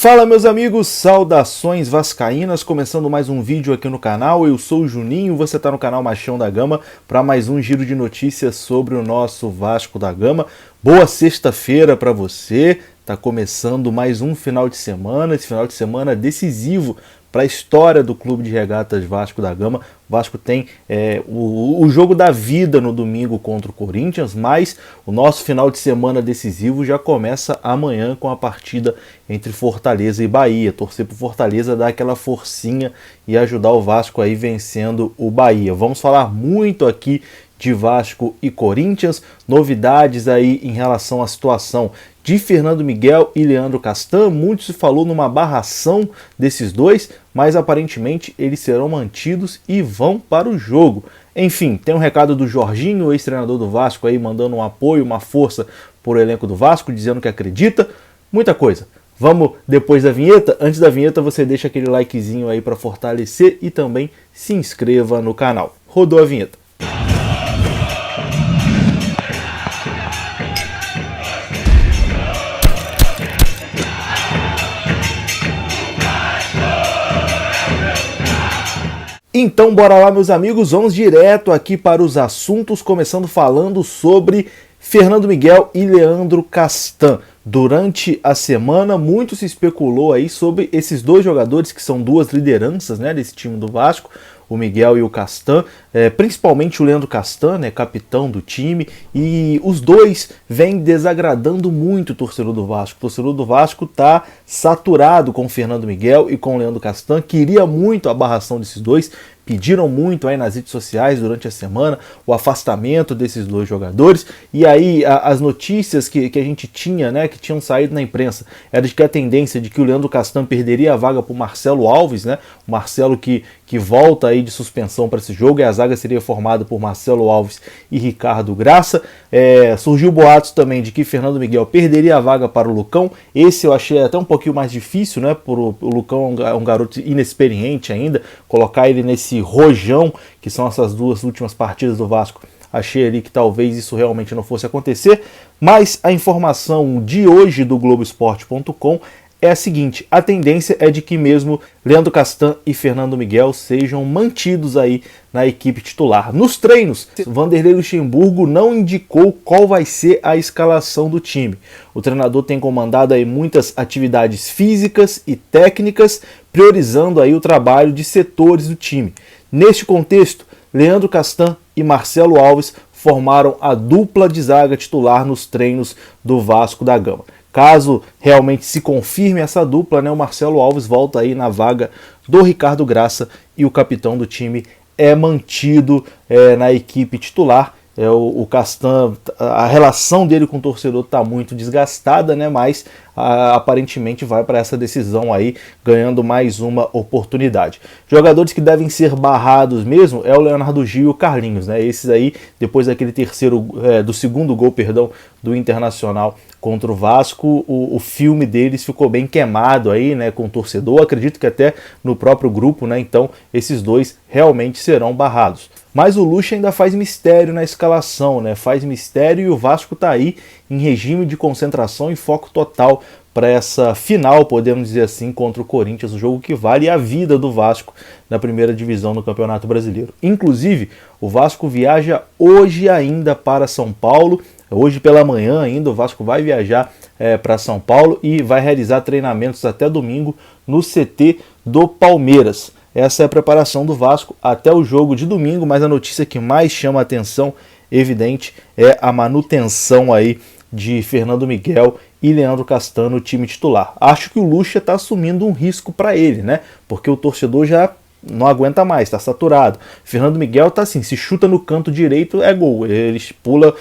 Fala meus amigos, saudações vascaínas, começando mais um vídeo aqui no canal. Eu sou o Juninho, você está no canal Machão da Gama para mais um giro de notícias sobre o nosso Vasco da Gama. Boa sexta-feira para você, tá começando mais um final de semana, esse final de semana decisivo para a história do Clube de Regatas Vasco da Gama. O Vasco tem o jogo da vida no domingo contra o Corinthians, mas o nosso final de semana decisivo já começa amanhã com a partida entre Fortaleza e Bahia. Torcer para o Fortaleza dar aquela forcinha e ajudar o Vasco aí vencendo o Bahia. Vamos falar muito aqui de Vasco e Corinthians, novidades aí em relação à situação de Fernando Miguel e Leandro Castan. Muito se falou numa barração desses dois, mas aparentemente eles serão mantidos e vão para o jogo. Enfim, tem um recado do Jorginho, ex-treinador do Vasco, aí mandando um apoio, uma força por o elenco do Vasco, dizendo que acredita. Muita coisa. Vamos depois da vinheta? Antes da vinheta você deixa aquele likezinho aí para fortalecer e também se inscreva no canal. Rodou a vinheta. Então bora lá meus amigos, vamos direto aqui para os assuntos, começando falando sobre Fernando Miguel e Leandro Castan. Durante a semana muito se especulou aí sobre esses dois jogadores que são duas lideranças, né, desse time do Vasco, o Miguel e o Castan, principalmente o Leandro Castan, né, capitão do time, e os dois vêm desagradando muito o torcedor do Vasco. O torcedor do Vasco está saturado com o Fernando Miguel e com o Leandro Castan, queria muito a barração desses dois, pediram muito aí nas redes sociais durante a semana o afastamento desses dois jogadores, e aí as notícias que a gente tinha, né, que tinham saído na imprensa, era de que a tendência de que o Leandro Castan perderia a vaga para o Marcelo Alves, né, o Marcelo que volta aí de suspensão para esse jogo, e a zaga seria formada por Marcelo Alves e Ricardo Graça. Surgiu boatos também de que Fernando Miguel perderia a vaga para o Lucão. Esse eu achei até um pouquinho mais difícil, né, o Lucão é um garoto inexperiente ainda, colocar ele nesse rojão, que são essas duas últimas partidas do Vasco, achei ali que talvez isso realmente não fosse acontecer, mas a informação de hoje do Globoesporte.com é a seguinte: a tendência é de que mesmo Leandro Castan e Fernando Miguel sejam mantidos aí na equipe titular. Nos treinos, Vanderlei Luxemburgo não indicou qual vai ser a escalação do time. O treinador tem comandado aí muitas atividades físicas e técnicas, priorizando aí o trabalho de setores do time. Neste contexto, Leandro Castan e Marcelo Alves formaram a dupla de zaga titular nos treinos do Vasco da Gama. Caso realmente se confirme essa dupla, né, o Marcelo Alves volta aí na vaga do Ricardo Graça e o capitão do time é mantido na equipe titular. O Castan, a relação dele com o torcedor está muito desgastada, né, mas aparentemente vai para essa decisão aí, ganhando mais uma oportunidade. Jogadores que devem ser barrados mesmo é o Leonardo Gil e o Carlinhos, né? Esses aí, depois daquele do segundo gol, do Internacional contra o Vasco, o filme deles ficou bem queimado aí, né, com o torcedor, acredito que até no próprio grupo, né? Então esses dois realmente serão barrados. Mas o Lucha ainda faz mistério na escalação, né? Faz mistério, e o Vasco está aí em regime de concentração e foco total para essa final, podemos dizer assim, contra o Corinthians, o jogo que vale a vida do Vasco na primeira divisão do Campeonato Brasileiro. Inclusive, o Vasco viaja hoje ainda para São Paulo. Hoje pela manhã ainda o Vasco vai viajar para São Paulo e vai realizar treinamentos até domingo no CT do Palmeiras. Essa é a preparação do Vasco até o jogo de domingo, mas a notícia que mais chama a atenção, evidente, é a manutenção aí de Fernando Miguel e Leandro Castan no time titular. Acho que o Lucha está assumindo um risco para ele, né? Porque o torcedor já não aguenta mais, está saturado. Fernando Miguel tá assim, se chuta no canto direito é gol, ele pula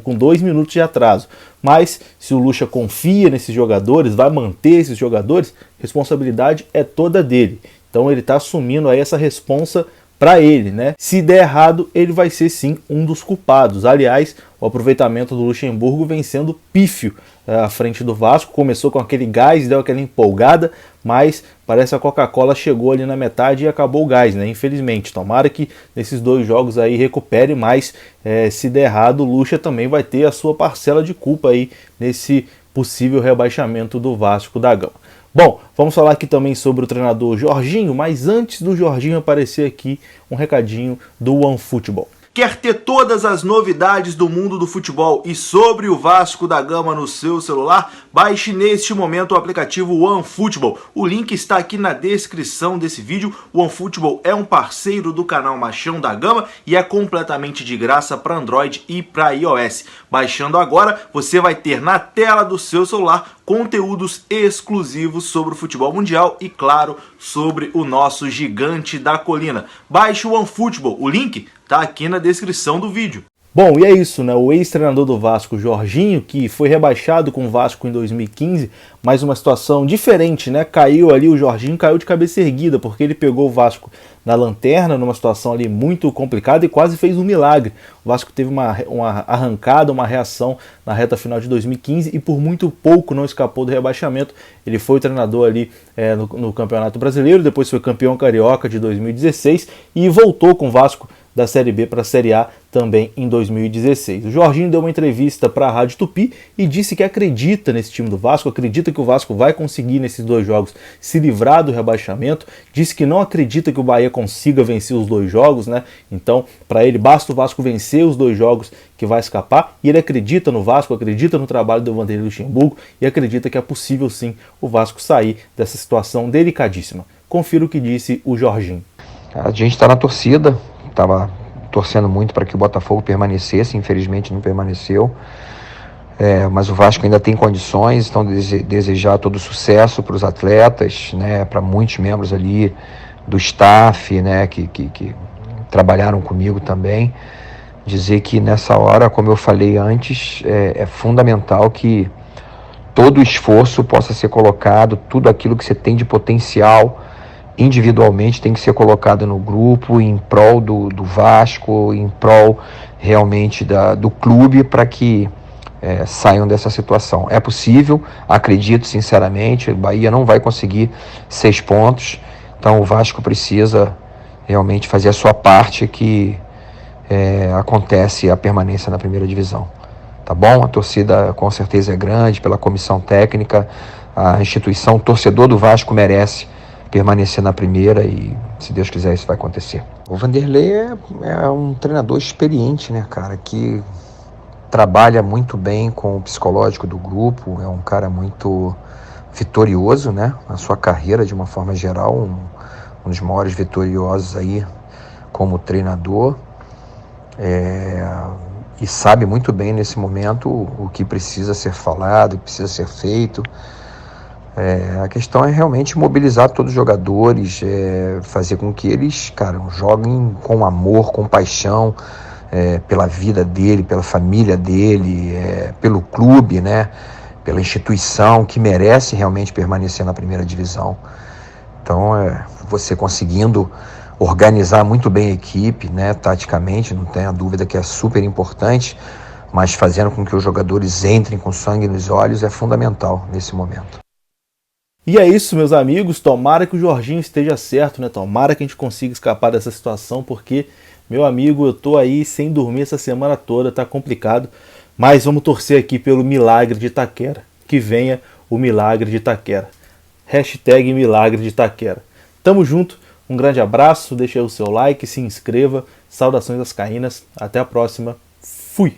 com 2 minutos de atraso. Mas se o Lucha confia nesses jogadores, vai manter esses jogadores, responsabilidade é toda dele. Então ele está assumindo aí essa responsa para ele, né? Se der errado, ele vai ser sim um dos culpados. Aliás, o aproveitamento do Luxemburgo vem sendo pífio à frente do Vasco. Começou com aquele gás, deu aquela empolgada, mas parece que a Coca-Cola chegou ali na metade e acabou o gás, né? Infelizmente. Tomara que nesses dois jogos aí recupere, mas se der errado, o Lucha também vai ter a sua parcela de culpa aí nesse possível rebaixamento do Vasco da Gama. Bom, vamos falar aqui também sobre o treinador Jorginho, mas antes do Jorginho aparecer aqui, um recadinho do OneFootball. Quer ter todas as novidades do mundo do futebol e sobre o Vasco da Gama no seu celular? Baixe neste momento o aplicativo OneFootball. O link está aqui na descrição desse vídeo. O OneFootball é um parceiro do canal Machão da Gama e é completamente de graça para Android e para iOS. Baixando agora, você vai ter na tela do seu celular conteúdos exclusivos sobre o futebol mundial e, claro, sobre o nosso gigante da colina. Baixe o OneFootball. O link tá aqui na descrição do vídeo. Bom, e é isso, né? O ex-treinador do Vasco, Jorginho, que foi rebaixado com o Vasco em 2015, mas uma situação diferente, né? Caiu ali, o Jorginho caiu de cabeça erguida, porque ele pegou o Vasco na lanterna, numa situação ali muito complicada e quase fez um milagre. O Vasco teve uma arrancada, uma reação na reta final de 2015 e por muito pouco não escapou do rebaixamento. Ele foi o treinador ali no Campeonato Brasileiro, depois foi campeão carioca de 2016 e voltou com o Vasco da Série B para a Série A também em 2016. O Jorginho deu uma entrevista para a Rádio Tupi e disse que acredita nesse time do Vasco, acredita que o Vasco vai conseguir nesses 2 jogos se livrar do rebaixamento, disse que não acredita que o Bahia consiga vencer os 2 jogos, né? Então, para ele, basta o Vasco vencer os 2 jogos que vai escapar, e ele acredita no Vasco, acredita no trabalho do Vanderlei Luxemburgo e acredita que é possível sim o Vasco sair dessa situação delicadíssima. Confira o que disse o Jorginho. A gente está na torcida, estava torcendo muito para que o Botafogo permanecesse, infelizmente não permaneceu, mas o Vasco ainda tem condições, então desejar todo sucesso para os atletas, né, para muitos membros ali do staff, né, que trabalharam comigo também, dizer que nessa hora, como eu falei antes, é fundamental que todo o esforço possa ser colocado, tudo aquilo que você tem de potencial individualmente tem que ser colocado no grupo em prol do Vasco, em prol realmente do clube, para que saiam dessa situação. É possível, acredito sinceramente, o Bahia não vai conseguir 6 pontos, então o Vasco precisa realmente fazer a sua parte, que acontece a permanência na primeira divisão. Tá bom? A torcida com certeza é grande, pela comissão técnica, a instituição, o torcedor do Vasco merece permanecer na primeira e, se Deus quiser, isso vai acontecer. O Vanderlei é um treinador experiente, né, cara, que trabalha muito bem com o psicológico do grupo, é um cara muito vitorioso, né, na sua carreira de uma forma geral, um dos maiores vitoriosos aí como treinador, e sabe muito bem nesse momento o que precisa ser falado, o que precisa ser feito. A questão é realmente mobilizar todos os jogadores, fazer com que eles, cara, joguem com amor, com paixão, pela vida dele, pela família dele, pelo clube, né, pela instituição que merece realmente permanecer na primeira divisão. Então, você conseguindo organizar muito bem a equipe, né, taticamente, não tenha dúvida que é super importante, mas fazendo com que os jogadores entrem com sangue nos olhos é fundamental nesse momento. E é isso, meus amigos, tomara que o Jorginho esteja certo, né? Tomara que a gente consiga escapar dessa situação, porque, meu amigo, eu tô aí sem dormir essa semana toda, tá complicado, mas vamos torcer aqui pelo milagre de Itaquera, que venha o milagre de Itaquera. Hashtag milagre de Itaquera. Tamo junto, um grande abraço, deixa aí o seu like, se inscreva, saudações vascaínas, até a próxima, fui!